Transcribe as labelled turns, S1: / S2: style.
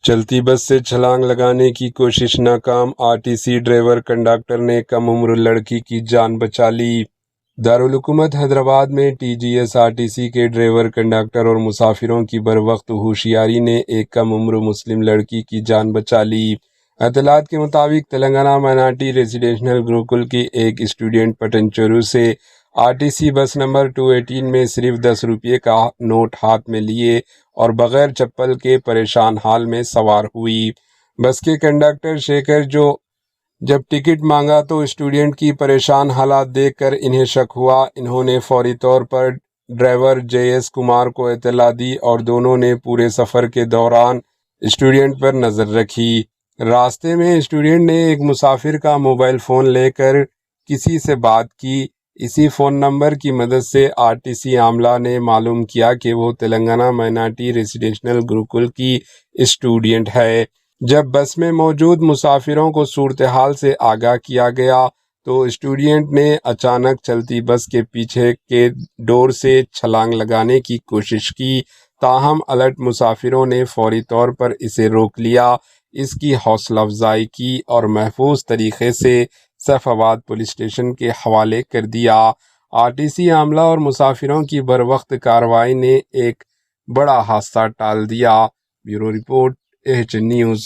S1: چلتی بس سے چھلانگ لگانے کی کوشش ناکام، آرٹیسی ڈرائیور کنڈکٹر نے کم عمر لڑکی کی جان بچا لی۔ دارالحکومت حیدرآباد میں ٹی جی ایس آرٹیسی کے ڈرائیور کنڈکٹر اور مسافروں کی بروقت ہوشیاری نے ایک کم عمر مسلم لڑکی کی جان بچا لی۔ اطلاعات کے مطابق تلنگانہ مائنارٹی ریزیڈینشل گروکل کی ایک اسٹوڈنٹ پٹنچیرو سے آرٹیسی بس نمبر 218 میں صرف 10 روپے کا نوٹ ہاتھ میں لیے اور بغیر چپل کے پریشان حال میں سوار ہوئی۔ بس کے کنڈکٹر شیکھر جب ٹکٹ مانگا تو اسٹوڈنٹ کی پریشان حالات دیکھ کر انہیں شک ہوا۔ انہوں نے فوری طور پر ڈرائیور جے ایس کمار کو اطلاع دی اور دونوں نے پورے سفر کے دوران اسٹوڈنٹ پر نظر رکھی۔ راستے میں اسٹوڈنٹ نے ایک مسافر کا موبائل فون لے کر کسی سے بات کی۔ اسی فون نمبر کی مدد سے آرٹیسی عملہ نے معلوم کیا کہ وہ تلنگانہ مائنارٹی ریزیڈینشل گروکل کی اسٹوڈنٹ ہے۔ جب بس میں موجود مسافروں کو صورتحال سے آگاہ کیا گیا تو اسٹوڈنٹ نے اچانک چلتی بس کے پیچھے کے ڈور سے چھلانگ لگانے کی کوشش کی، تاہم الرٹ مسافروں نے فوری طور پر اسے روک لیا، اس کی حوصلہ افزائی کی اور محفوظ طریقے سے سیف آباد پولیس اسٹیشن کے حوالے کر دیا۔ آرٹیسی عملہ اور مسافروں کی بروقت کارروائی نے ایک بڑا حادثہ ٹال دیا۔ Bureau report AHN news.